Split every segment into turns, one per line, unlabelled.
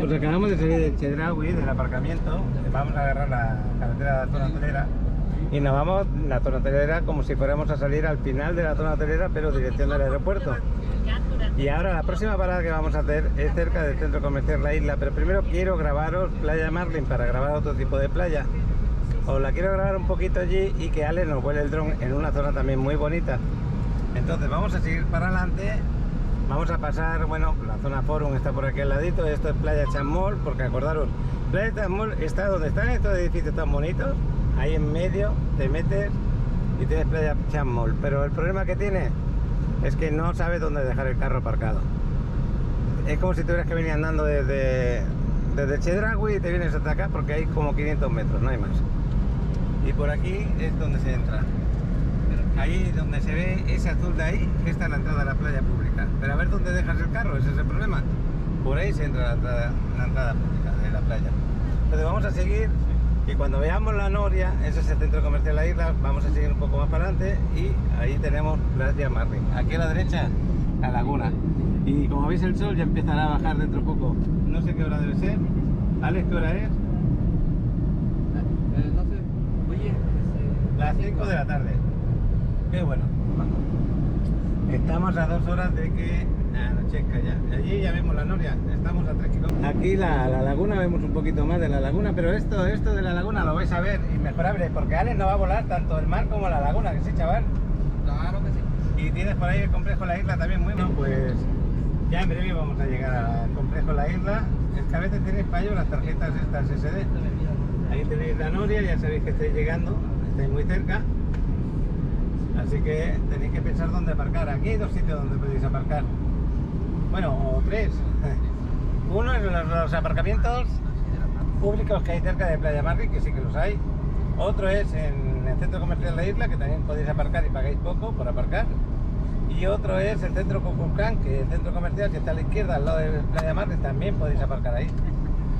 Pues acabamos de salir del Chedraui, del aparcamiento. Vamos a agarrar la carretera de la zona hotelera y nos vamos la zona hotelera como si fuéramos a salir al final de la zona hotelera, pero dirección del aeropuerto. Y ahora la próxima parada que vamos a hacer es cerca del centro comercial La Isla, pero primero quiero grabaros Playa Marlin para grabar otro tipo de playa. Os la quiero grabar un poquito allí y que Ale nos vuele el dron en una zona también muy bonita. Entonces vamos a seguir para adelante. Vamos a pasar, bueno, la zona Forum está por aquí al ladito. Esto es Playa Chamol, porque acordaros, Playa Chamol está donde están estos edificios tan bonitos. Ahí en medio te metes y tienes Playa Chamol. Pero el problema que tiene es que no sabes dónde dejar el carro aparcado. Es como si tuvieras que venir andando desde Chedraui y te vienes hasta acá, porque hay como 500 metros, no hay más. Y por aquí es donde se entra. Ahí donde se ve ese azul de ahí, esta es la entrada a la playa pública. Pero a ver dónde dejas el carro, ese es el problema. Por ahí se entra la entrada pública de la playa. Entonces vamos a seguir y cuando veamos la Noria, ese es el centro comercial de La Isla, vamos a seguir un poco más para adelante y ahí tenemos Playa Marlin. Aquí a la derecha, la laguna. Y como veis el sol ya empezará a bajar dentro de poco. No sé qué hora debe ser. Alex, ¿qué hora es?
No sé, oye,
Las 5 de la tarde. Qué bueno. Estamos a 2 horas de que anochezca ya. Allí ya vemos la Noria, estamos a 3 kilómetros. Aquí la laguna, vemos un poquito más de la laguna, pero esto de la laguna lo vais a ver inmejorable, porque Alex no va a volar tanto el mar como la laguna, que sí, chaval.
claro que sí.
Y tienes por ahí el complejo La Isla también muy bueno. Pues ya en breve vamos a llegar al complejo La Isla. Es que a veces tenéis para ello las tarjetas estas SD. Ahí tenéis la Noria, ya sabéis que estáis llegando, estáis muy cerca. Así que tenéis que pensar dónde aparcar. Aquí hay 2 sitios donde podéis aparcar. Bueno, o 3. Uno es los aparcamientos públicos que hay cerca de Playa Marlin, que sí que los hay. Otro es en el centro comercial La Isla, que también podéis aparcar y pagáis poco por aparcar. Y otro es el centro Coculcán, que es el centro comercial que está a la izquierda, al lado de Playa Marlin, también podéis aparcar ahí.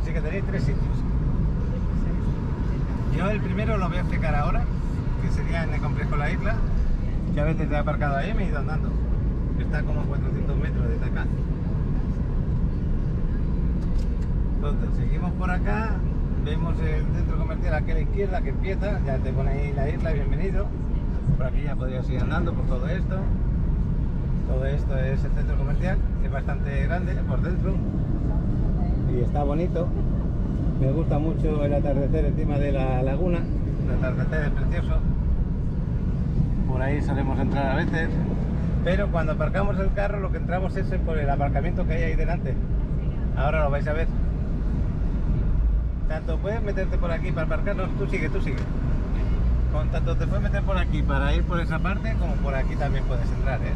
Así que tenéis 3 sitios. Yo el primero lo voy a explicar ahora, que sería en el complejo La Isla, que a veces he aparcado ahí y me he ido andando. Está como a 400 metros desde acá. Entonces seguimos por acá, vemos el centro comercial aquí a la izquierda que empieza, ya te pone ahí La Isla, bienvenido. Por aquí ya podrías seguir andando por todo esto. Todo esto es el centro comercial, que es bastante grande por dentro y está bonito. Me gusta mucho el atardecer encima de la laguna. El atardecer es precioso. Por ahí solemos entrar a veces, pero cuando aparcamos el carro lo que entramos es por el aparcamiento que hay ahí delante. Ahora lo vais a ver. Tanto puedes meterte por aquí para aparcarnos, tú sigue. Con tanto te puedes meter por aquí para ir por esa parte, como por aquí también puedes entrar, ¿eh?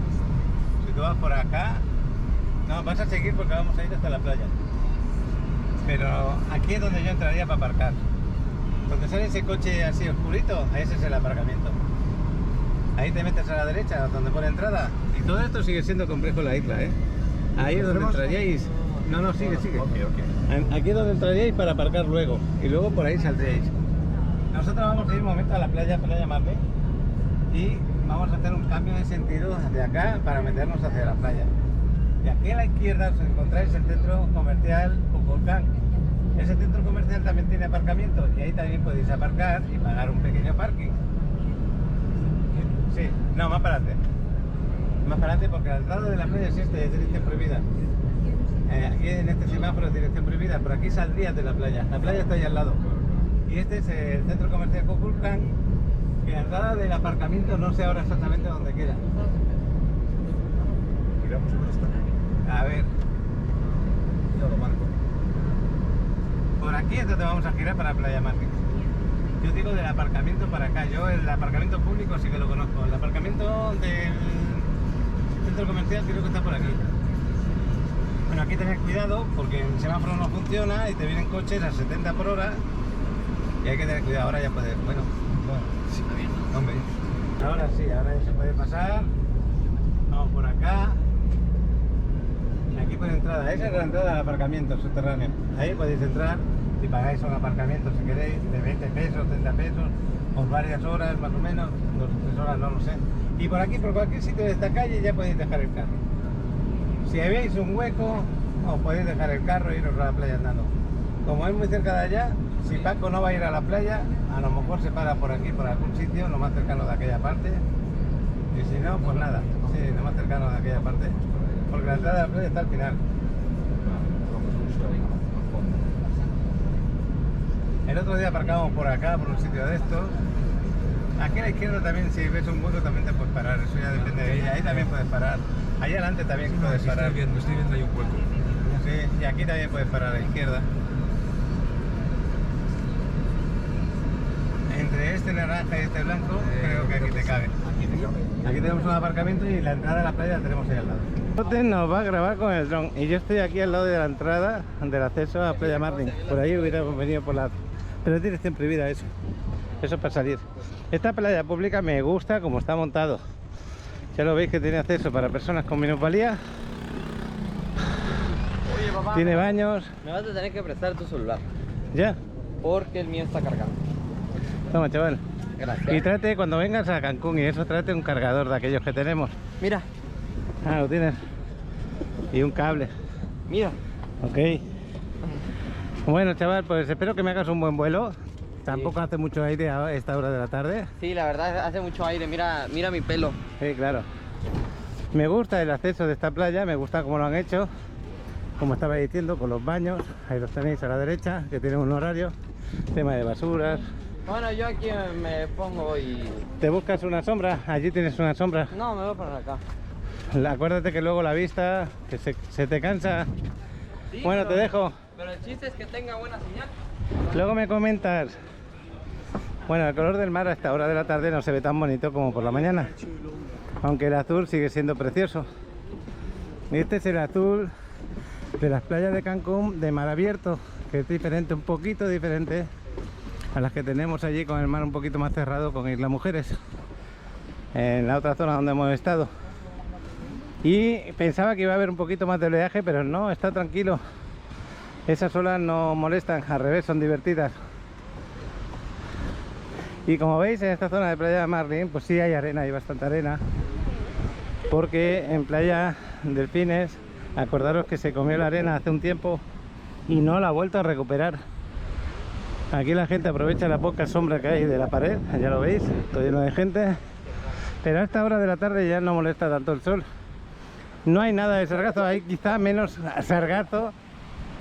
Si tú vas por acá, no, vas a seguir porque vamos a ir hasta la playa. Pero aquí es donde yo entraría para aparcar. Donde sale ese coche así oscurito, ese es el aparcamiento. Ahí te metes a la derecha, donde pone entrada. Y todo esto sigue siendo complejo La Isla, ¿eh? Ahí es donde entraríais. No, sigue.
Ok.
Aquí es donde entraríais para aparcar luego. Y luego por ahí saldríais. Nosotros vamos a ir un momento a la playa Marlin. Y vamos a hacer un cambio de sentido de acá para meternos hacia la playa. Y aquí a la izquierda os encontráis el centro comercial Coculcán. Ese centro comercial también tiene aparcamiento y ahí también podéis aparcar y pagar un pequeño parking. Sí, no, más para adelante. Más para adelante porque al lado de la playa es dirección prohibida. Aquí en este semáforo es dirección prohibida, por aquí saldrías de la playa. La playa está ahí al lado. Y este es el centro comercial Coculcán, que al lado del aparcamiento no sé ahora exactamente dónde queda.
Miramos cómo está.
A ver,
Ya lo marco.
por aquí es donde vamos a girar para Playa Marlin. Yo digo del aparcamiento para acá, yo el aparcamiento público sí que lo conozco. El aparcamiento del centro comercial creo que está por aquí. Bueno, aquí tened cuidado porque el semáforo no funciona y te vienen coches a 70 por hora y hay que tener cuidado. Ahora ya puedes, bueno,
Sí, está bien.
hombre, ahora sí, ahora ya se puede pasar. Vamos por acá. Aquí por entrada, esa es la entrada al aparcamiento subterráneo. Ahí podéis entrar y pagáis un aparcamiento si queréis de 20 pesos, 30 pesos, por varias horas más o menos, 2 o 3 horas, no lo sé. Y por aquí, por cualquier sitio de esta calle ya podéis dejar el carro. Si veis un hueco, os podéis dejar el carro e iros a la playa andando. Como es muy cerca de allá, si Paco no va a ir a la playa, a lo mejor se para por aquí, por algún sitio, lo más cercano de aquella parte. Y si no, pues nada, sí, lo más cercano de aquella parte. Porque la entrada de la playa está al final. El otro día aparcamos por acá, por un sitio de estos. Aquí a la izquierda también, si ves un hueco, también te puedes parar. Eso ya depende de ella. Ahí también puedes parar. Ahí adelante también puedes parar.
Estoy viendo ahí un hueco.
Sí, y aquí también puedes parar a la izquierda. Entre este naranja y este blanco, creo que aquí te cabe. Aquí tenemos un aparcamiento y la entrada a la playa la tenemos ahí al lado. Tote nos va a grabar con el dron y yo estoy aquí al lado de la entrada del acceso a Playa Marlin. Por ahí hubiéramos venido por la... Pero es dirección prohibida eso. Eso es para salir. Esta playa pública me gusta como está montado. Ya lo veis que tiene acceso para personas con minusvalía.
Oye, papá,
Tiene baños.
me vas a tener que prestar tu celular
Ya.
porque el mío está cargando.
Toma, chaval.
Gracias.
Y trate, cuando vengas a Cancún y eso, trate un cargador de aquellos que tenemos.
Mira,
Ah, lo tienes. Y un cable.
mira.
Ok. Bueno, chaval, pues espero que me hagas un buen vuelo. Tampoco hace mucho aire a esta hora de la tarde.
Sí, la verdad hace mucho aire. Mira, mira mi pelo.
Sí, claro. Me gusta el acceso de esta playa, me gusta cómo lo han hecho. Como estaba diciendo, con los baños. Ahí los tenéis a la derecha, que tienen un horario. Tema de basuras.
Bueno, yo aquí me pongo y...
¿Te buscas una sombra? Allí tienes una sombra.
No, me voy a poner acá.
Acuérdate que luego la vista, que se te cansa.
Sí,
Bueno,
pero-
te dejo.
Pero el chiste es que tenga buena señal.
Luego me comentas. Bueno, el color del mar a esta hora de la tarde no se ve tan bonito como por la mañana. Aunque el azul sigue siendo precioso. Este es el azul de las playas de Cancún de mar abierto, que es diferente, un poquito diferente a las que tenemos allí con el mar un poquito más cerrado con Isla Mujeres, en la otra zona donde hemos estado. Y pensaba que iba a haber un poquito más de oleaje, pero no, está tranquilo. Esas olas no molestan, al revés, son divertidas. Y como veis, en esta zona de Playa de Marlin, pues sí hay arena, hay bastante arena. Porque en Playa Delfines, acordaros que se comió la arena hace un tiempo y no la ha vuelto a recuperar. Aquí la gente aprovecha la poca sombra que hay de la pared, ya lo veis, todo lleno de gente. Pero a esta hora de la tarde ya no molesta tanto el sol. No hay nada de sargazo, hay quizá menos sargazo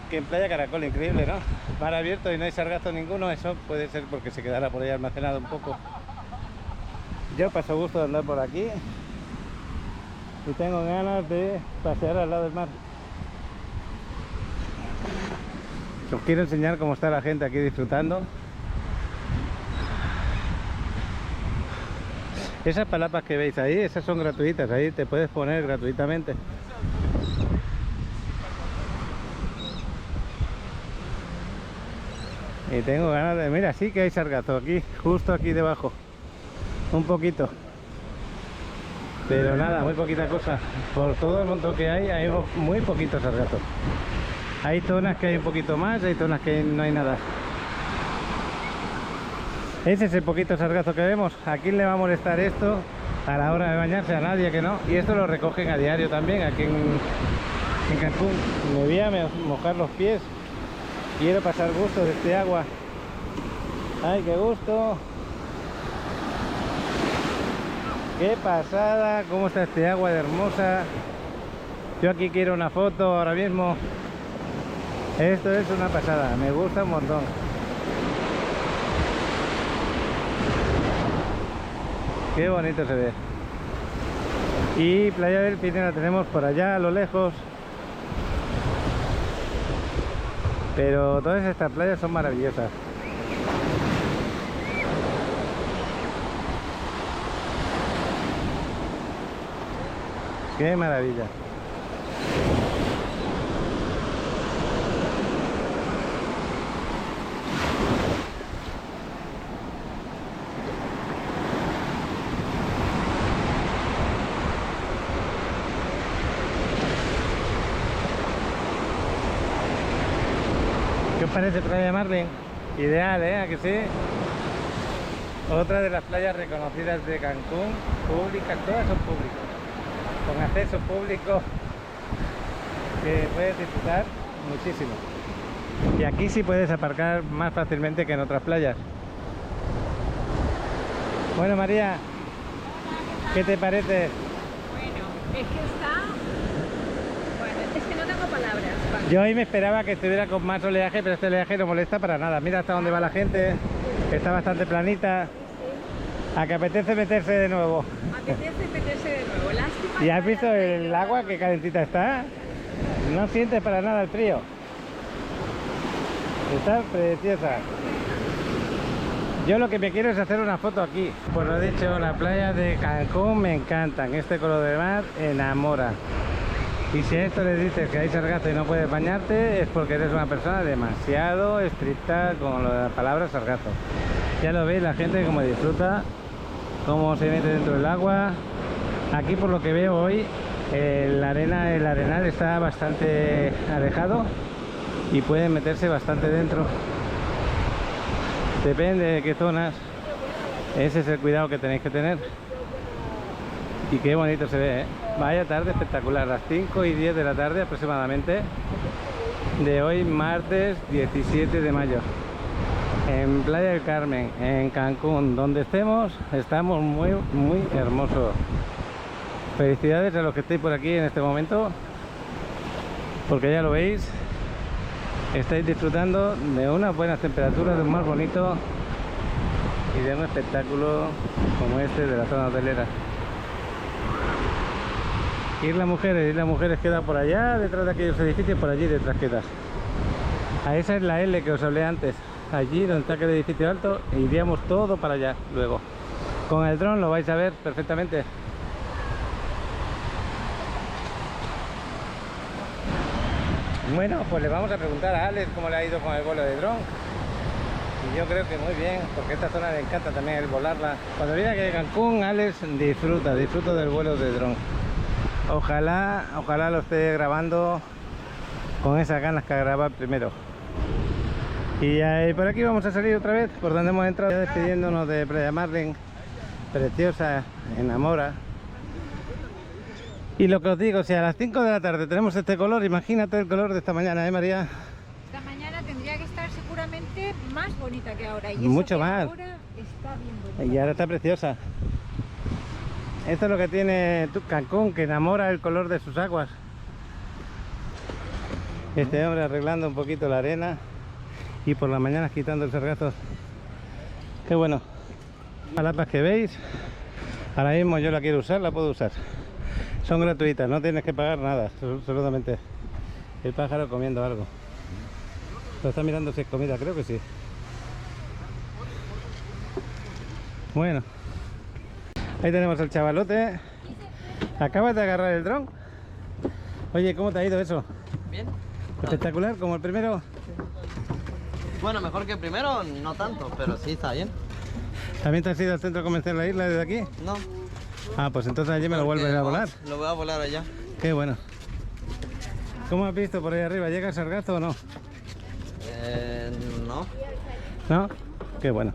que en Playa Caracol, increíble, ¿no? Mar abierto y no hay sargazo ninguno, eso puede ser porque se quedará por ahí almacenado un poco. Yo paso gusto de andar por aquí y tengo ganas de pasear al lado del mar. Os quiero enseñar cómo está la gente aquí disfrutando. Esas palapas que veis ahí, esas son gratuitas, ahí te puedes poner gratuitamente. Y tengo ganas de... Mira, sí que hay sargazo aquí, justo aquí debajo. Un poquito. Pero nada, muy poquita cosa. Por todo el montón que hay muy poquito sargazo. Hay zonas que hay un poquito más, hay zonas que no hay nada. Ese es el poquito sargazo que vemos. ¿A quién le va a molestar esto a la hora de bañarse? A nadie, que no. Y esto lo recogen a diario también aquí en Cancún. Me voy a mojar los pies. Quiero pasar gusto de este agua. ¡Ay, qué gusto! ¡Qué pasada! ¿Cómo está este agua de hermosa? Yo aquí quiero una foto ahora mismo. Esto es una pasada, me gusta un montón. Qué bonito se ve. Y Playa del Pine la tenemos por allá a lo lejos. Pero todas estas playas son maravillosas. Qué maravilla. ¿Qué os parece Playa de Marlin? Ideal, ¿A que sí? Otra de las playas reconocidas de Cancún, públicas, todas son públicas, con acceso público. que puedes disfrutar muchísimo. Y aquí sí puedes aparcar más fácilmente que en otras playas. Bueno, María, ¿qué te parece?
Bueno, es que está... Bueno, es que no tengo palabras. Paco.
Yo hoy me esperaba que estuviera con más oleaje, pero este oleaje no molesta para nada. Mira hasta dónde va la gente, está bastante planita. A que apetece meterse de nuevo.
Apetece meterse de nuevo. Lástima.
¿Y has visto el agua que calentita está? No sientes para nada el frío. Está preciosa. Yo lo que me quiero es hacer una foto aquí. Por lo dicho, las playas de Cancún me encantan. Este color de mar enamora. Y si a esto le dices que hay sargazo y no puedes bañarte, es porque eres una persona demasiado estricta con lo de la palabra sargazo. Ya lo veis, la gente como disfruta, cómo se mete dentro del agua. Aquí, por lo que veo hoy, el arenal está bastante alejado y pueden meterse bastante dentro. Depende de qué zonas. Ese es el cuidado que tenéis que tener. Y qué bonito se ve, ¿eh? Vaya tarde espectacular, las 5:10 de la tarde aproximadamente de hoy, martes 17 de mayo, en Playa del Carmen, en Cancún. Donde estemos, estamos muy hermosos. Felicidades a los que estéis por aquí en este momento, porque ya lo veis, estáis disfrutando de unas buenas temperaturas, de un mar bonito y de un espectáculo como este de la zona hotelera. Isla Mujeres queda por allá, detrás de aquellos edificios, por allí detrás queda. A esa es la L que os hablé antes. Allí donde está aquel edificio alto, iríamos todo para allá luego. Con el dron lo vais a ver perfectamente. Bueno, pues le vamos a preguntar a Alex cómo le ha ido con el vuelo de dron. Y yo creo que muy bien, porque a esta zona le encanta también el volarla. Cuando viene aquí a Cancún, Alex disfruta del vuelo de dron. Ojalá lo esté grabando con esas ganas que graba primero. Y por aquí vamos a salir otra vez, por donde hemos entrado, ya despidiéndonos de Playa Marlin. Preciosa, enamora. Y lo que os digo, si a las 5 de la tarde tenemos este color, imagínate el color de esta mañana, ¿eh, María?
Esta mañana tendría que estar seguramente más bonita que ahora. Y
Mucho
eso que
más.
ahora está bien bonita.
Y ahora está preciosa. Esto es lo que tiene Cancún, que enamora el color de sus aguas. Este hombre arreglando un poquito la arena y por las mañanas quitando el sargazo. Qué bueno. Las lapas que veis, ahora mismo yo la quiero usar, la puedo usar. Son gratuitas, no tienes que pagar nada, absolutamente. El pájaro comiendo algo. Lo está mirando si es comida, creo que sí. Bueno. Ahí tenemos al chavalote. Acabas de agarrar el dron. Oye, ¿cómo te ha ido eso?
Bien.
Espectacular, como el primero.
Bueno, mejor que el primero, no tanto, pero sí está bien.
¿También te has ido al centro comercial de la isla desde aquí?
No.
Ah, pues entonces allí me lo vuelves a volar.
Lo voy a volar allá.
Qué bueno. ¿Cómo has visto por ahí arriba? ¿Llega el sargazo o no?
No.
¿No? Qué bueno.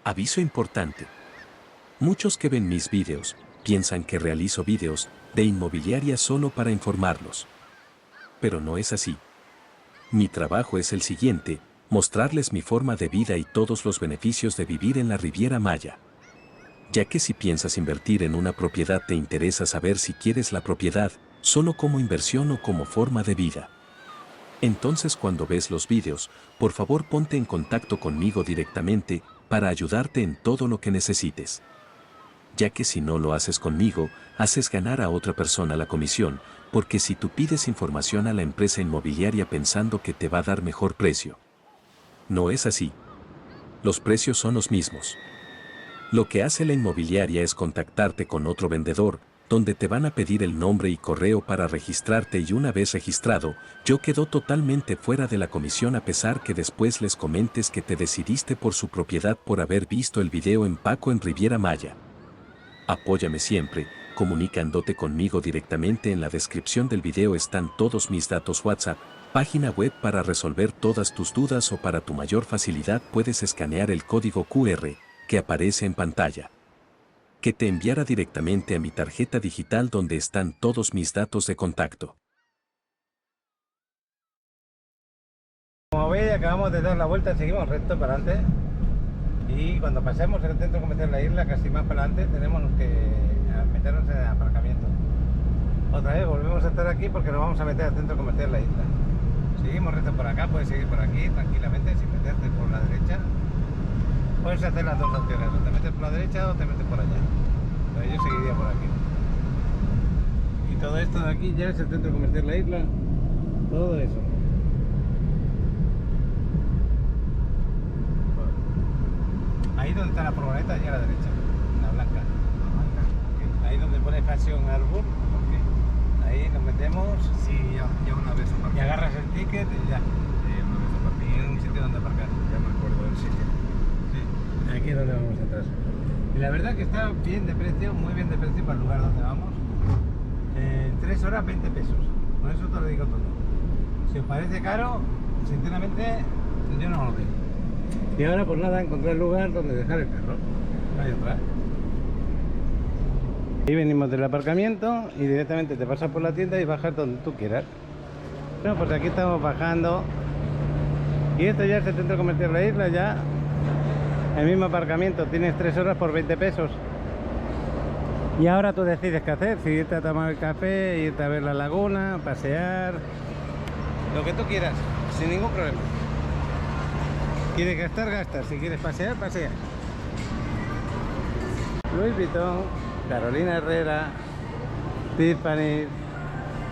Aviso importante. Muchos que ven mis vídeos piensan que realizo vídeos de inmobiliaria solo para informarlos. Pero no es así. Mi trabajo es el siguiente: mostrarles mi forma de vida y todos los beneficios de vivir en la Riviera Maya. Ya que si piensas invertir en una propiedad te interesa saber si quieres la propiedad solo como inversión o como forma de vida. Entonces cuando ves los vídeos, por favor ponte en contacto conmigo directamente para ayudarte en todo lo que necesites. Ya que si no lo haces conmigo, haces ganar a otra persona la comisión, porque si tú pides información a la empresa inmobiliaria pensando que te va a dar mejor precio. No es así. Los precios son los mismos. Lo que hace la inmobiliaria es contactarte con otro vendedor, donde te van a pedir el nombre y correo para registrarte y una vez registrado, yo quedo totalmente fuera de la comisión a pesar que después les comentes que te decidiste por su propiedad por haber visto el video en Paco en Riviera Maya. Apóyame siempre, comunicándote conmigo directamente. En la descripción del video están todos mis datos WhatsApp, página web para resolver todas tus dudas o para tu mayor facilidad puedes escanear el código QR que aparece en pantalla, que te enviará directamente a mi tarjeta digital donde están todos mis datos de contacto.
Como veis, acabamos de dar la vuelta, seguimos recto para adelante y cuando pasemos el centro comercial de la isla, casi más para adelante, tenemos que meternos en el aparcamiento. Otra vez volvemos a estar aquí porque nos vamos a meter al centro comercial de la isla. Seguimos recto por acá, puedes seguir por aquí tranquilamente sin meterte por la derecha. Puedes hacer las dos opciones, o te metes por la derecha o te metes por allá. Pero yo seguiría por aquí. Y todo esto de aquí ya es el centro comercial de la isla. Todo eso. Ahí donde está la furgoneta, ya a la derecha, la blanca. Ahí donde pone Fashion Arbor. Ahí nos metemos.
Sí, ya una vez aparqué.
Y agarras el ticket y ya.
Una vez aparqué.
Y en un sitio donde aparcar.
Ya me acuerdo del sitio.
Aquí es donde vamos a entrar. Y la verdad que está bien de precio, muy bien de precio para el lugar donde vamos. 3 horas 20 pesos. Con eso te lo digo todo. Si os parece caro, sinceramente yo no lo veo. Y ahora pues nada, encontrar el lugar donde dejar el carro. No hay otra. Ahí venimos del aparcamiento y directamente te pasas por la tienda y bajas donde tú quieras. Bueno, pues aquí estamos bajando. Y esto ya es el centro comercial de la isla, ya. El mismo aparcamiento, tienes 3 horas por 20 pesos. Y ahora tú decides qué hacer, si irte a tomar el café, irte a ver la laguna, pasear, lo que tú quieras, sin ningún problema. ¿Quieres gastar? Gastas. Si quieres pasear, paseas. Louis Vuitton, Carolina Herrera, Tiffany.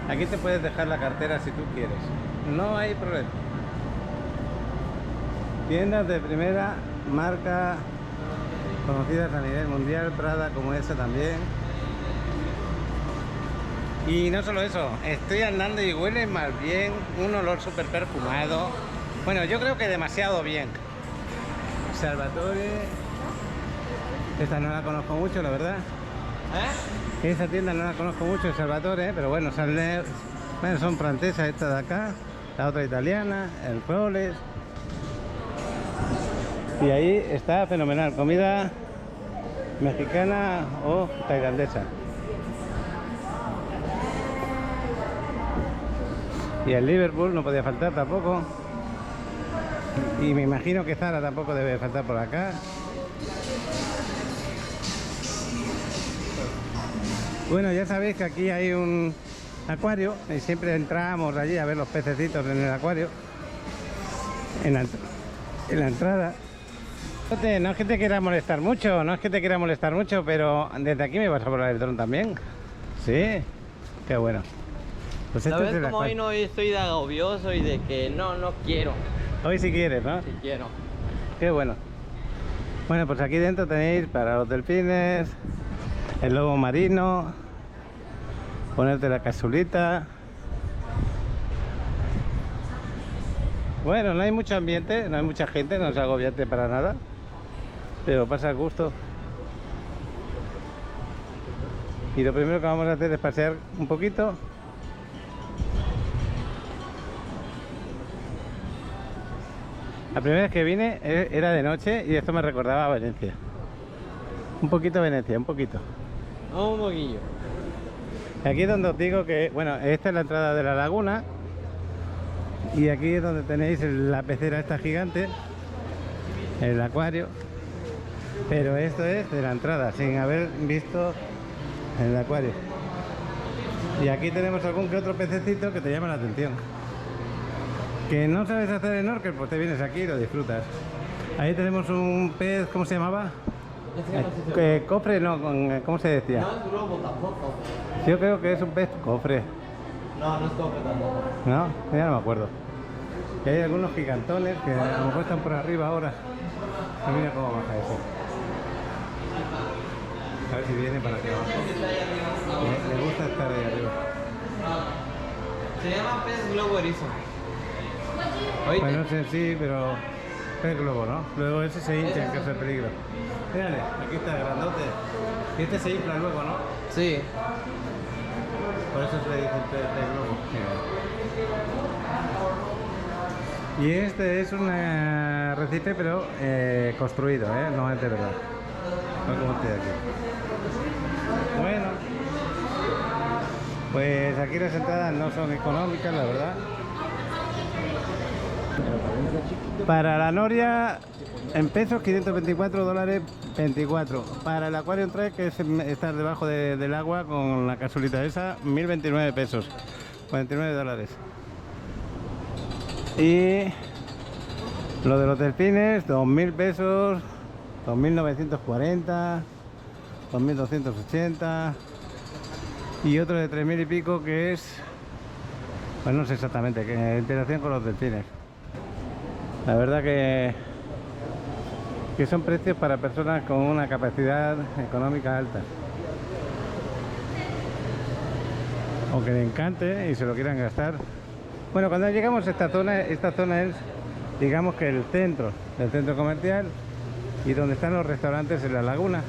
Aquí te puedes dejar la cartera si tú quieres. No hay problema. Tiendas de primera marca conocidas a nivel mundial, Prada como esa también. Y no solo eso, estoy andando y huele más bien, un olor súper perfumado. Bueno, yo creo que demasiado bien. Salvatore, esta no la conozco mucho, la verdad. Esa tienda no la conozco mucho, Salvatore, pero bueno, son francesas estas de acá, la otra italiana, el Rolex. Y ahí está fenomenal, comida mexicana o tailandesa. Y el Liverpool no podía faltar tampoco. Y me imagino que Zara tampoco debe faltar por acá. Bueno, ya sabéis que aquí hay un acuario y siempre entramos allí a ver los pececitos en el acuario. En la entrada. No es que te quiera molestar mucho, pero desde aquí me vas a volar el dron también. Sí, qué bueno. Pues
¿Sabes cómo hoy no estoy de agobioso y de que no quiero?
Hoy sí quieres, ¿no?
Sí quiero.
Qué bueno. Bueno, pues aquí dentro tenéis para los delfines, el lobo marino, ponerte la casulita. Bueno, no hay mucho ambiente, no hay mucha gente, no es agobiante para nada, pero pasa el gusto. Y lo primero que vamos a hacer es pasear un poquito. La primera vez que vine era de noche y esto me recordaba a Venecia. Un poquito Venecia, un poquito.
Un poquillo.
Aquí es donde os digo que, bueno, esta es la entrada de la laguna. Y aquí es donde tenéis la pecera esta gigante, el acuario. Pero esto es de la entrada, sin haber visto el acuario. Y aquí tenemos algún que otro pececito que te llama la atención. Que no sabes hacer snorkel, pues te vienes aquí y lo disfrutas. Ahí tenemos un pez, ¿cómo se llamaba? Cofre, no, ¿cómo se decía?
No es globo tampoco.
Yo creo que es un pez cofre.
No, no es cofre tampoco.
¿No? Ya no me acuerdo. Y hay algunos gigantones que a lo mejor están por arriba ahora. Mira cómo baja ese. A ver si viene para aquí abajo. Le gusta estar ahí arriba.
Se llama pez globo erizo. ¿Oíste?
Bueno, sí, pero pez globo, ¿no? Luego ese se hincha en caso de peligro. Mírale, aquí está grandote. Y este se infla luego, ¿no?
Sí.
Por eso se le dice pez globo. Y este es un arrecife, pero construido, no es de verdad. No como este de aquí. Bueno, pues aquí las entradas no son económicas, la verdad. Para la noria, en pesos, 524 dólares, 24. Para el Aquarium 3, que es estar debajo del agua con la capsulita esa, 1029 pesos, 49 dólares. Y lo de los delfines, 2000 pesos, 2940, 2280. Y otro de 3000 y pico que es, pues no sé exactamente, que interacción con los delfines. La verdad que son precios para personas con una capacidad económica alta. O que le encante y se lo quieran gastar. Bueno, cuando llegamos a esta zona es, digamos que el centro comercial y donde están los restaurantes en la laguna.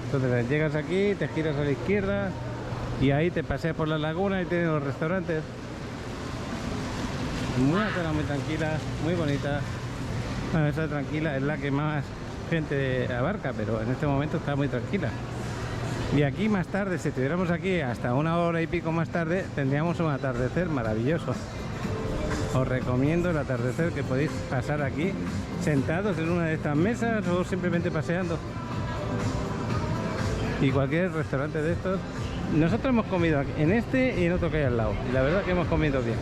Entonces llegas aquí, te giras a la izquierda y ahí te paseas por la laguna y tienes los restaurantes. Una zona muy tranquila, muy bonita. Bueno, esa tranquila es la que más gente abarca, pero en este momento está muy tranquila. Y aquí más tarde, si estuviéramos aquí hasta una hora y pico más tarde, tendríamos un atardecer maravilloso. Os recomiendo el atardecer que podéis pasar aquí, sentados en una de estas mesas o simplemente paseando. Y cualquier restaurante de estos. Nosotros hemos comido aquí, en este y en otro que hay al lado. Y la verdad que hemos comido bien.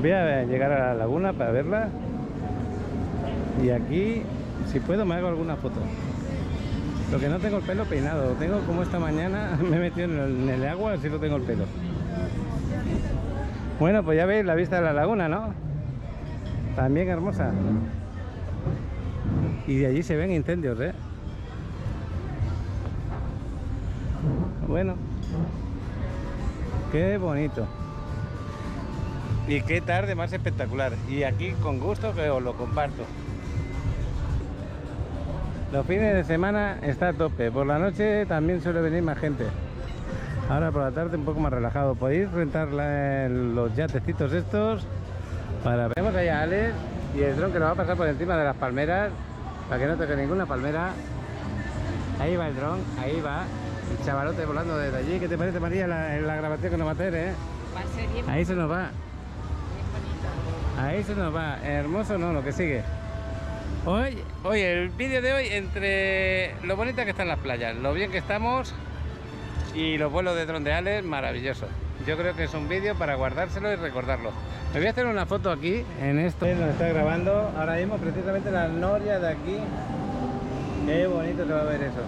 Voy a llegar a la laguna para verla. Y aquí, si puedo, me hago alguna foto. Lo que no tengo el pelo peinado, lo tengo como esta mañana, me he metido en el agua, así lo tengo el pelo. Bueno, pues ya veis la vista de la laguna, ¿no? También hermosa. Y de allí se ven incendios, ¿eh? Bueno. Qué bonito. Y qué tarde más espectacular. Y aquí con gusto que os lo comparto. Los fines de semana está a tope. Por la noche también suele venir más gente. Ahora por la tarde un poco más relajado. Podéis rentar los yatecitos estos. Vemos allá a Alex y el dron que nos va a pasar por encima de las palmeras. Para que no toque ninguna palmera. Ahí va el dron, ahí va. El chavalote volando desde allí. ¿Qué te parece, María, la grabación que nos va a hacer, eh?
Va a ser bien.
Ahí se nos va. Ahí se nos va. Hermoso, no, lo que sigue. Hoy el vídeo de hoy, entre lo bonita que están las playas, lo bien que estamos y los vuelos de dron de Alex, maravilloso. Yo creo que es un vídeo para guardárselo y recordarlo. Me voy a hacer una foto aquí, en esto. Nos está grabando ahora mismo precisamente la noria de aquí. Qué bonito se va a ver eso.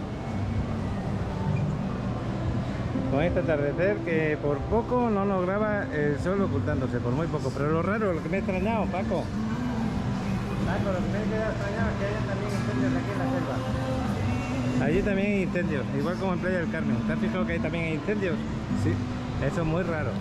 Con este atardecer que por poco no nos graba el sol ocultándose, por muy poco. Pero lo raro, lo que me ha extrañado, Paco. Paco, lo que me ha quedado extrañado es que haya también incendios aquí en la selva. Allí también hay incendios, igual como en Playa del Carmen. ¿Te has fijado que ahí también hay incendios? Sí. Eso es muy raro.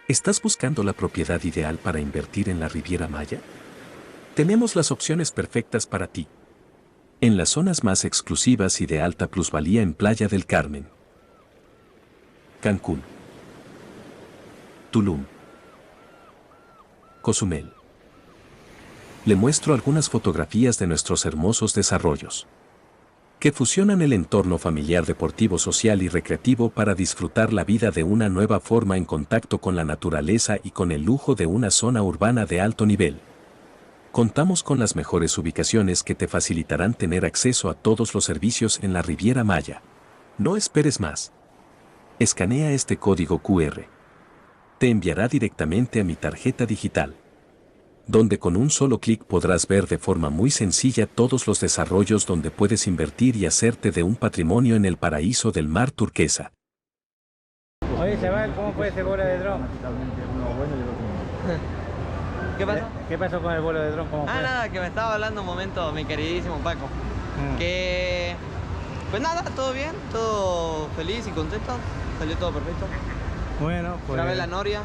¿Estás buscando la propiedad ideal para invertir en la Riviera Maya? Tenemos las opciones perfectas para ti. En las zonas más exclusivas y de alta plusvalía en Playa del Carmen, Cancún, Tulum, Cozumel. Le muestro algunas fotografías de nuestros hermosos desarrollos, que fusionan el entorno familiar, deportivo, social y recreativo para disfrutar la vida de una nueva forma en contacto con la naturaleza y con el lujo de una zona urbana de alto nivel. Contamos con las mejores ubicaciones que te facilitarán tener acceso a todos los servicios en la Riviera Maya. No esperes más. Escanea este código QR. Te enviará directamente a mi tarjeta digital, donde con un solo clic podrás ver de forma muy sencilla todos los desarrollos donde puedes invertir y hacerte de un patrimonio en el paraíso del mar turquesa.
Oye, chaval, ¿cómo fue ese vuelo de dron?
¿Qué pasó?
¿Qué pasó con el vuelo de dron? ¿Cómo fue?
Nada, que me estaba hablando un momento mi queridísimo Paco. Que... Pues nada, todo bien, todo feliz y contento. Salió todo perfecto.
Bueno, pues...
Grabé la noria.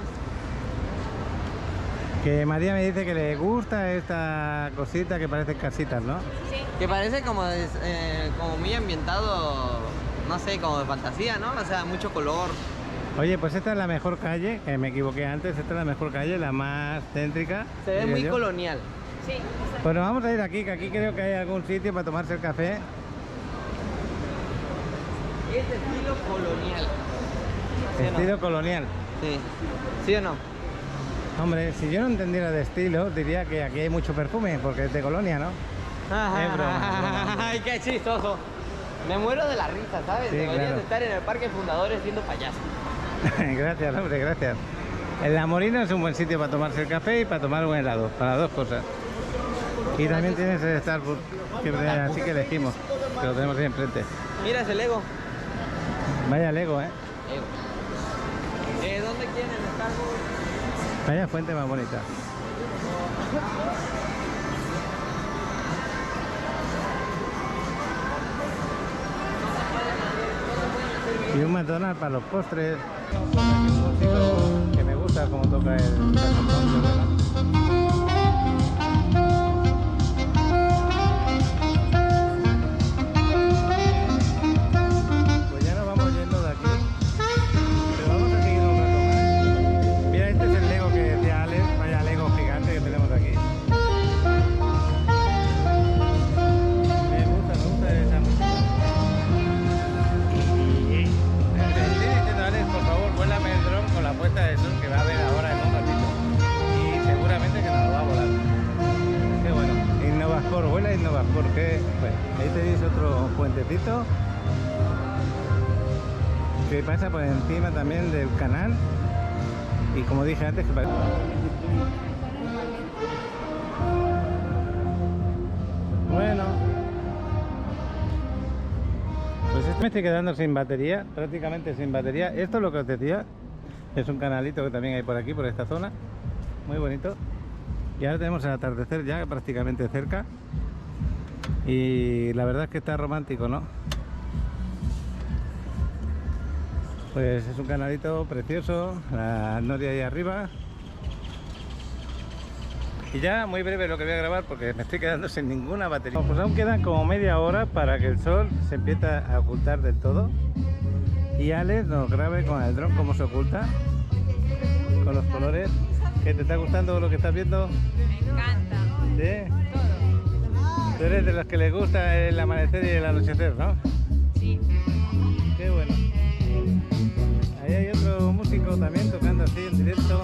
Que María me dice que le gusta esta cosita que parece casitas, ¿no?
Sí.
Que parece como, como muy ambientado, no sé, como de fantasía, ¿no? O sea, mucho color.
Oye, pues esta es la mejor calle, que me equivoqué antes, esta es la mejor calle, la más céntrica.
Se ve
diría
muy
yo.
colonial.
Sí.
Pues nos vamos a ir aquí, que aquí creo que hay algún sitio para tomarse el café.
Es estilo colonial. ¿Sí o no?
Estilo colonial.
Sí. ¿Sí o no?
Hombre, si yo no entendiera de estilo, diría que aquí hay mucho perfume, porque es de colonia, ¿no? Es broma.
Ay, qué chistoso. Me muero de la risa, ¿sabes?
Sí,
Deberías
claro.
estar en el Parque Fundadores siendo payaso.
Gracias, hombre, gracias. El La Molina es un buen sitio para tomarse el café y para tomar un helado, para las dos cosas. Y también tienes el Starbucks, que así que elegimos, que lo tenemos ahí enfrente.
Mira ese Lego.
Vaya Lego, ¿eh?
¿Dónde quieren el Starbucks?
Vaya fuente más bonita. Y un McDonald's para los postres. Un músico que me gusta como toca el saxofón. Pues ya nos vamos yendo de aquí. Pero vamos a seguir un rato más. Mira, este es el Lego que decía Alex. Vaya Lego gigante que tenemos aquí. Me gusta esa música. Estoy diciendo, Alex, por favor, vuélame el dron con la puesta de sol que va a haber ahora en un ratito. Y seguramente que nos lo va a volar. Qué bueno. Innovasport, vuela Innovasport. Bueno, ahí tenéis otro puentecito que pasa por encima también del canal. Y como dije antes, que parece... Bueno, pues me estoy quedando sin batería, prácticamente sin batería. Esto es lo que os decía, es un canalito que también hay por aquí, por esta zona, muy bonito. Y ahora tenemos el atardecer ya prácticamente cerca. Y la verdad es que está romántico, ¿no? Pues es un canalito precioso, la noria ahí arriba. Y ya muy breve lo que voy a grabar porque me estoy quedando sin ninguna batería. Pues aún quedan como media hora para que el sol se empiece a ocultar del todo. Y Alex nos grabe con el dron cómo se oculta, con los colores. ¿Qué te está gustando lo que estás viendo?
Me encanta.
¿Sí?
Todo.
Tú eres de los que les gusta el amanecer y el anochecer, ¿no?
Sí.
Qué bueno. Ahí hay otro músico también tocando así en directo.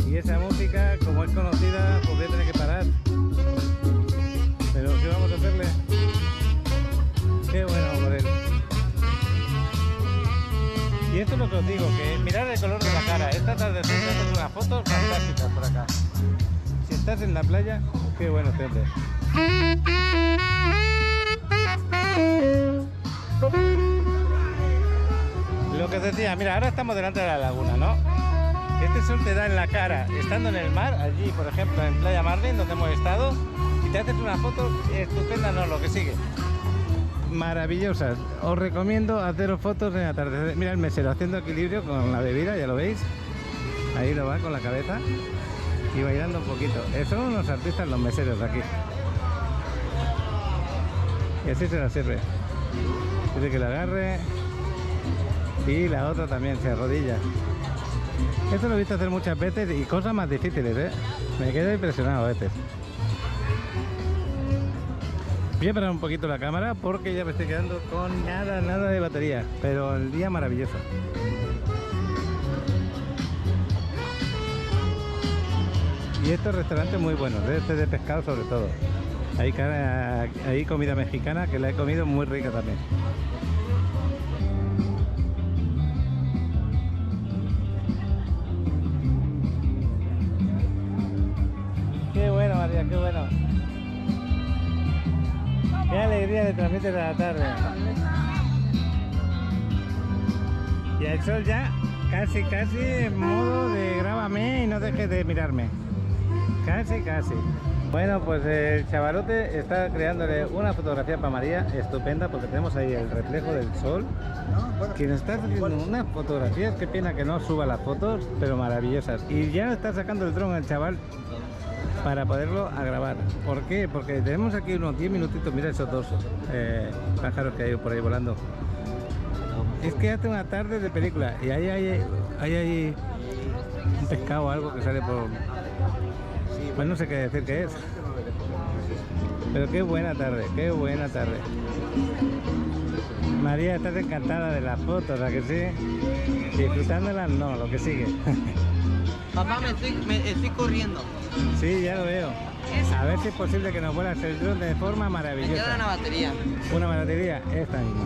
Y esa música, como es conocida, pues voy a tener que parar. Pero ¿qué vamos a hacerle? Qué bueno por él. Y esto es lo que os digo, que mirar el color de la cara. Esta tarde te haces unas fotos fantásticas por acá. Si estás en la playa, qué bueno este hombre. Lo que os decía, mira, ahora estamos delante de la laguna, ¿no? Este sol te da en la cara, estando en el mar, allí, por ejemplo, en Playa Marlin, donde hemos estado, y te haces una foto estupenda, no, lo que sigue. Maravillosas. Os recomiendo haceros fotos en atardecer. Mira el mesero haciendo equilibrio con la bebida, ya lo veis. Ahí lo va con la cabeza y bailando un poquito. Son unos artistas los meseros aquí. Y así se la sirve. Dice que la agarre y la otra también se arrodilla. Esto lo he visto hacer muchas veces y cosas más difíciles, ¿eh? Me quedo impresionado a veces. Voy a parar un poquito la cámara porque ya me estoy quedando con nada de batería. Pero el día maravilloso. Y estos restaurantes muy buenos, este de pescado sobre todo. Hay comida mexicana que la he comido muy rica también. Qué bueno, María, qué bueno. Qué alegría le transmite la tarde. Y el sol ya casi en modo de grábame y no dejes de mirarme. Casi. Bueno, pues el chavalote está creándole una fotografía para María estupenda porque tenemos ahí el reflejo del sol que nos está haciendo unas fotografías, qué pena que no suba las fotos, pero maravillosas. Y ya está sacando el dron el chaval para poderlo a grabar. ¿Por qué? Porque tenemos aquí unos 10 minutitos, mira esos dos pájaros que hay por ahí volando. Es que hace una tarde de película y ahí hay un pescado o algo que sale por... Pues no sé qué decir que es. Pero qué buena tarde, qué buena tarde. María, estás encantada de las fotos, ¿a que sí? Disfrutándolas, no, lo que sigue.
Papá, me estoy corriendo.
Sí, ya lo veo. A ver si es posible que nos vuelas el dron de forma
Me queda
maravillosa.
una batería.
Una batería, esta misma.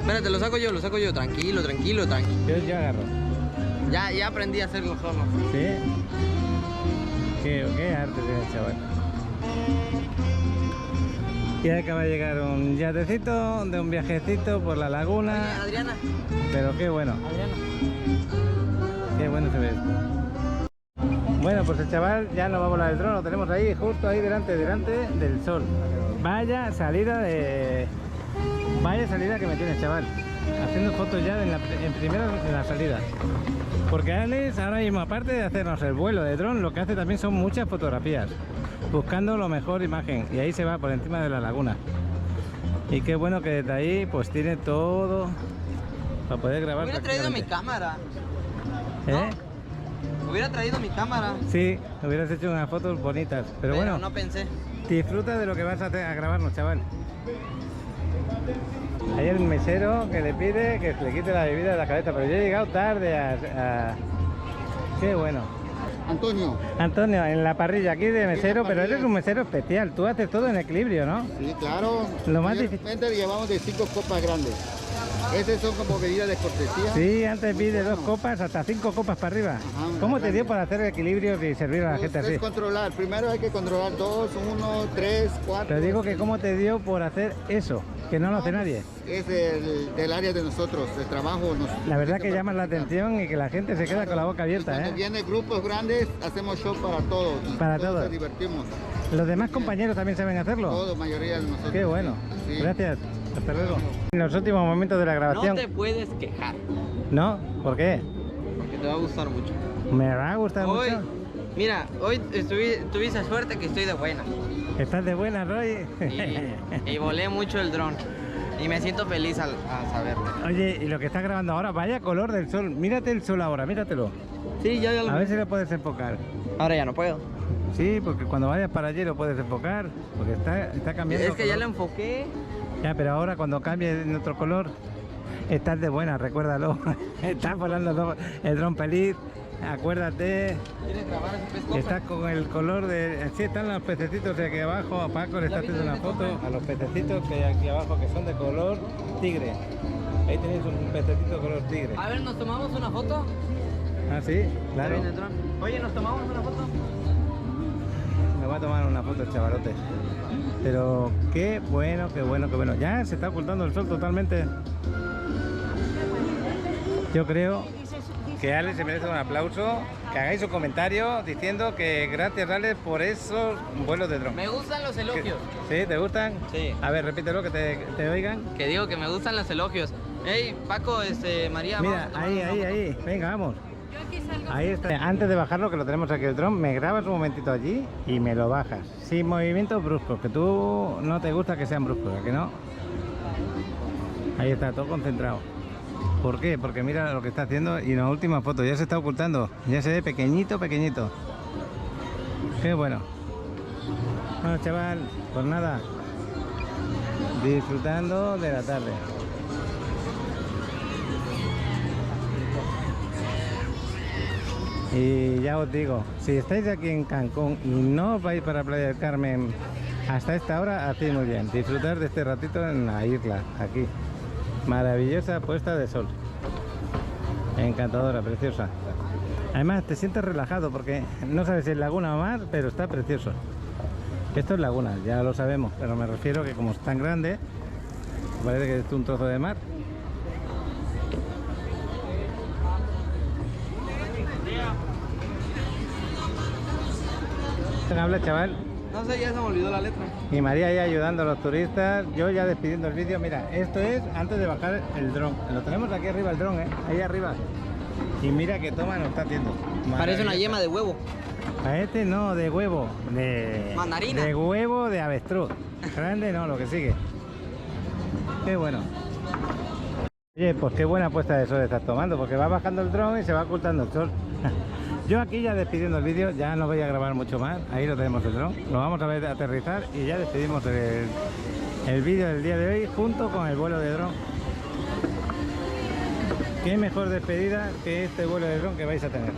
Espérate, lo saco yo. Tranquilo.
Yo agarro.
Ya aprendí a hacerlo solo.
¿Sí? Qué arte tiene el chaval. Y acaba de llegar un yatecito de un viajecito por la laguna.
Oye, Adriana.
Pero qué bueno.
Adriana.
Qué bueno se ve esto. Bueno, pues el chaval ya no va a volar el dron, lo tenemos ahí, justo ahí delante del sol. Vaya salida que me tiene el chaval. Haciendo fotos ya en la salida. Porque Alex ahora mismo, aparte de hacernos el vuelo de dron, lo que hace también son muchas fotografías, buscando lo mejor imagen, y ahí se va por encima de la laguna. Y qué bueno que desde ahí pues tiene todo para poder grabar.
Hubiera traído mi cámara.
¿Eh?
Hubiera traído mi cámara.
Sí, hubieras hecho unas fotos bonitas, pero bueno,
no pensé.
disfruta de lo que vas a grabarnos, chaval. Hay el mesero que le pide que le quite la bebida de la cabeza, pero yo he llegado tarde a... Qué bueno. Antonio, en la parrilla aquí de mesero, pero eres un mesero especial. Tú haces todo en equilibrio, ¿no?
Sí, claro.
Lo más difícil.
Llevamos de 5 copas grandes. Estas son como medidas de cortesía.
Sí, antes vi de 2 copas hasta 5 copas para arriba.
Ajá,
¿Cómo te
grande.
dio para hacer equilibrios y servir a la gente así?
Es controlar. Primero hay que controlar 2, 1, 3, 4.
Te digo que cómo te dio por hacer eso, que no lo hace nadie.
Es del área de nosotros, del trabajo.
La verdad que llama la atención y que la gente se queda con la boca abierta,
Cuando
¿eh?
vienen grupos grandes, hacemos show para todos.
Para
todos.
todos.
Nos divertimos.
¿Los demás compañeros también saben hacerlo?
Todos, mayoría de nosotros.
Qué bueno.
Sí.
Gracias. Hasta luego. En los últimos momentos de la
No
grabación.
te puedes quejar,
¿No? ¿Por qué?
porque te va a gustar mucho.
Me va a gustar
Hoy,
mucho.
mira, hoy tuviste suerte que estoy de buena.
¿Estás de buena, Roy?
Y volé mucho el dron. Y me siento feliz al saberlo.
Oye, y lo que estás grabando ahora, vaya color del sol. Mírate el sol ahora, míratelo.
Sí, ya lo
A ver si lo puedes enfocar.
Ahora ya no puedo.
Sí, porque cuando vayas para allí lo puedes enfocar. Porque está cambiando.
Es que ya
color.
lo enfoqué.
Ya, pero ahora cuando cambie en otro color, estás de buena, recuérdalo. Estás volando el dron feliz. Acuérdate.
¿Quieres grabar ese pescozo?
Estás con el color de... Sí, están los pececitos de aquí abajo. A Paco le está haciendo una foto a los pececitos que hay aquí abajo que son de color tigre. Ahí tenéis un pececito color tigre.
A ver, ¿nos tomamos una foto?
Ah, sí, claro.
Está bien el dron. Oye, ¿nos tomamos una foto?
Me va a tomar una foto el chavalote. Pero qué bueno, qué bueno, qué bueno. Ya se está ocultando el sol totalmente. Yo creo que Alex se merece un aplauso. Que hagáis un comentario diciendo que gracias, Alex, por esos vuelos de dron.
Me gustan los elogios.
¿Sí? ¿Te gustan?
Sí.
A ver, repítelo, que te oigan.
Que digo que me gustan los elogios. Ey, Paco, María.
Mira,
vamos a tomar una foto.
ahí. Venga, vamos.
Yo aquí salgo.
Ahí está. Antes de bajarlo, que lo tenemos aquí el dron, me grabas un momentito allí y me lo bajas. Sin movimientos bruscos, que tú no te gusta que sean bruscos, ¿a que no? Ahí está, todo concentrado. ¿Por qué? Porque mira lo que está haciendo y en la última foto ya se está ocultando. Ya se ve pequeñito, pequeñito. Qué bueno. Bueno, chaval, pues nada. Disfrutando de la tarde. Y ya os digo, si estáis aquí en Cancún y no vais para Playa del Carmen hasta esta hora, hacéis muy bien. Disfrutar de este ratito en la isla, aquí. Maravillosa puesta de sol. Encantadora, preciosa. Además te sientes relajado porque no sabes si es laguna o mar, pero está precioso. Esto es laguna, ya lo sabemos, pero me refiero que como es tan grande, parece que es un trozo de mar. Habla, chaval.
No sé, ya se me olvidó la letra.
Y María ya ayudando a los turistas, yo ya despidiendo el vídeo. Mira, esto es antes de bajar el dron. Lo tenemos aquí arriba el dron, ahí arriba. Y mira qué toma nos está haciendo.
Parece una yema de huevo.
A este no, de huevo, de
Mandarina.
de huevo de avestruz. Grande no, lo que sigue. Qué bueno. Oye, pues qué buena puesta de sol estás tomando, porque va bajando el dron y se va ocultando el sol. Yo aquí ya despidiendo el vídeo, ya no voy a grabar mucho más. Ahí lo tenemos el dron. Lo vamos a ver aterrizar y ya despedimos el vídeo del día de hoy junto con el vuelo de dron. Qué mejor despedida que este vuelo de dron que vais a tener.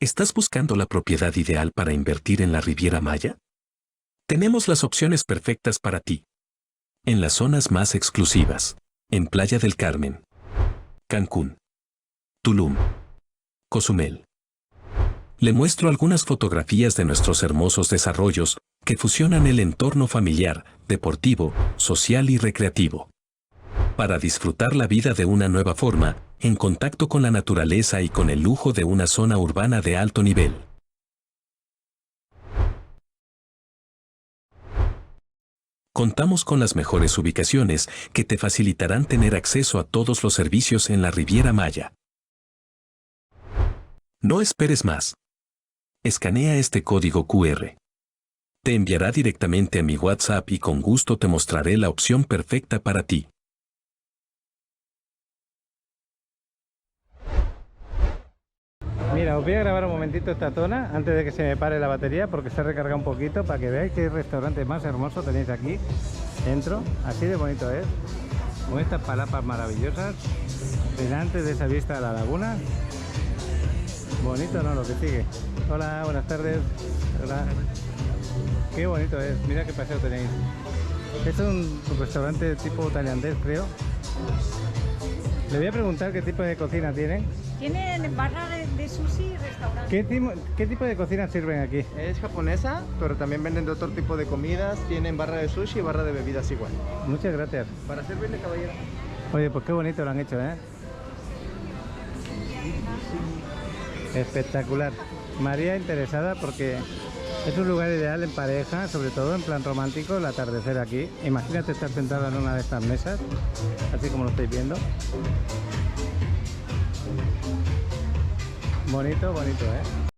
¿Estás buscando la propiedad ideal para invertir en la Riviera Maya? Tenemos las opciones perfectas para ti. En las zonas más exclusivas, en Playa del Carmen, Cancún, Tulum, Cozumel. Le muestro algunas fotografías de nuestros hermosos desarrollos que fusionan el entorno familiar, deportivo, social y recreativo. Para disfrutar la vida de una nueva forma, en contacto con la naturaleza y con el lujo de una zona urbana de alto nivel. Contamos con las mejores ubicaciones que te facilitarán tener acceso a todos los servicios en la Riviera Maya. No esperes más. Escanea este código QR. Te enviará directamente a mi WhatsApp y con gusto te mostraré la opción perfecta para ti.
Mira, os voy a grabar un momentito esta zona antes de que se me pare la batería porque se recarga un poquito para que veáis qué restaurante más hermoso tenéis aquí dentro. Así de bonito es, con estas palapas maravillosas, delante de esa vista a la laguna. Bonito, ¿no? Lo que sigue. Hola, buenas tardes. Hola. Qué bonito es, mira qué paseo tenéis. Es un restaurante tipo tailandés, creo. Le voy a preguntar qué tipo de cocina tienen.
Tienen barra de sushi y restaurante.
¿Qué tipo de cocina sirven aquí?
Es japonesa, pero también venden de otro tipo de comidas. Tienen barra de sushi y barra de bebidas igual.
Muchas gracias.
Para servirle, caballero.
Oye, pues qué bonito lo han hecho, ¿eh? Espectacular. María interesada porque es un lugar ideal en pareja, sobre todo en plan romántico, el atardecer aquí. Imagínate estar sentada en una de estas mesas, así como lo estáis viendo. Bonito, bonito, ¿eh?